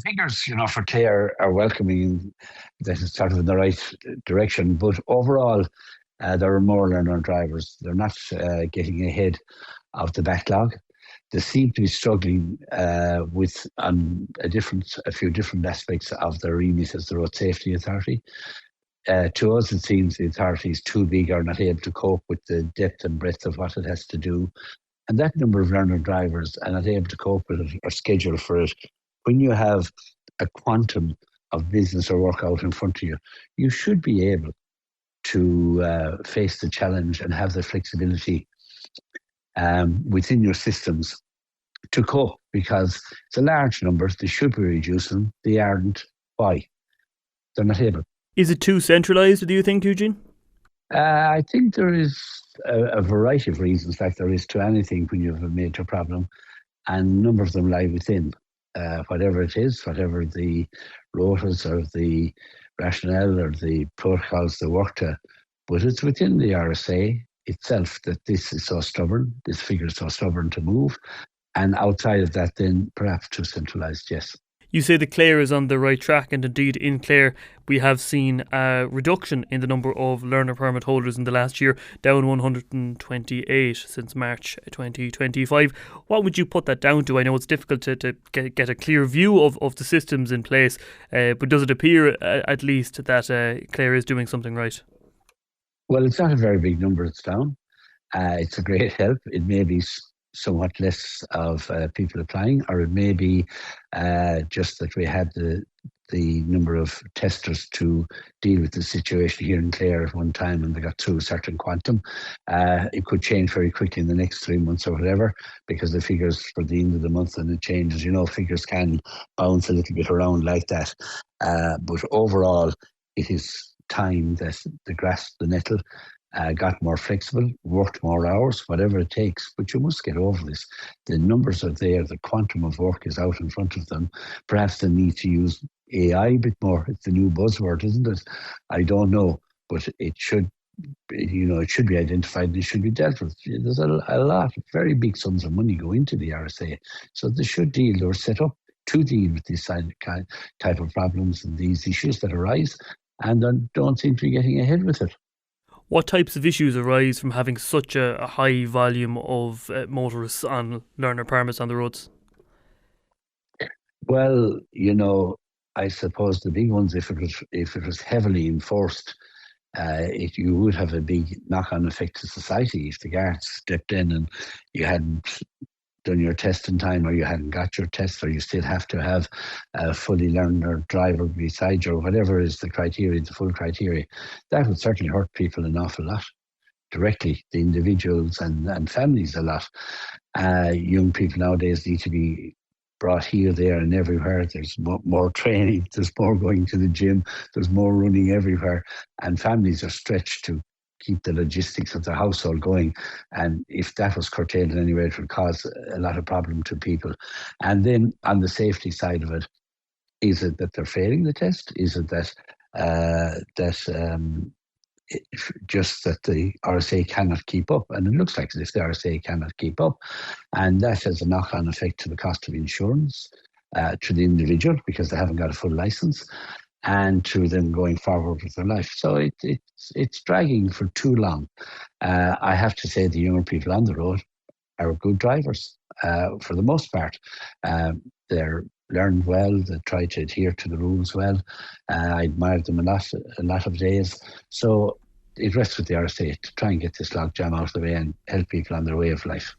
figures, for Clare are welcoming. That is sort of in the right direction. But overall, there are more learner drivers. They're not getting ahead of the backlog. They seem to be struggling with a few different aspects of their remit as the Road Safety Authority. To us, it seems the authority is too big or not able to cope with the depth and breadth of what it has to do. And that number of learner drivers are not able to cope with it or schedule for it. When you have a quantum of business or work out in front of you, you should be able to face the challenge and have the flexibility within your systems to cope, because it's a large number. They should be reducing. They aren't. Why? They're not able. Is it too centralised, do you think, Eugene? I think there is a variety of reasons, like there is to anything when you have a major problem, and a number of them lie within. Whatever it is, whatever the rotas or the rationale or the protocols they work to, but it's within the RSA itself that this is so stubborn, this figure is so stubborn to move, and outside of that then perhaps too centralised, yes. You say that Clare is on the right track, and indeed in Clare we have seen a reduction in the number of learner permit holders in the last year, down 128 since March 2025. What would you put that down to? I know it's difficult to get a clear view of the systems in place, but does it appear at least that Clare is doing something right? Well, it's not a very big number it's down. It's a great help. It may be somewhat less of people applying, or it may be just that we had the number of testers to deal with the situation here in Clare at one time, and they got through a certain quantum. It could change very quickly in the next 3 months or whatever, because the figures for the end of the month and it changes. Figures can bounce a little bit around like that. But overall, it is time that the grass, the nettle, got more flexible, worked more hours, whatever it takes. But you must get over this. The numbers are there. The quantum of work is out in front of them. Perhaps they need to use AI a bit more. It's the new buzzword, isn't it? I don't know, but it should, it should be identified and it should be dealt with. There's a lot of very big sums of money go into the RSA, so they should deal or set up to deal with this type of problems and these issues that arise, and don't seem to be getting ahead with it. What types of issues arise from having such a high volume of motorists on learner permits on the roads? Well, I suppose the big ones, if it was heavily enforced, you would have a big knock-on effect to society. If the guards stepped in and you hadn't done your test in time, or you hadn't got your test, or you still have to have a fully learner driver beside you, or whatever is the criteria, the full criteria, that would certainly hurt people an awful lot. Directly, the individuals and families a lot. Young people nowadays need to be brought here, there and everywhere. There's more training, there's more going to the gym, there's more running everywhere, and families are stretched to keep the logistics of their household going. And if that was curtailed in any way, it would cause a lot of problem to people. And then on the safety side of it, is it that they're failing the test? Is it that just that the RSA cannot keep up? And it looks like as if the RSA cannot keep up, and that has a knock-on effect to the cost of insurance to the individual, because they haven't got a full license, and to them going forward with their life. So it's dragging for too long. I have to say the younger people on the road are good drivers for the most part. They're learned well, they try to adhere to the rules well. I admire them a lot of days. So it rests with the RSA to try and get this logjam out of the way and help people on their way of life.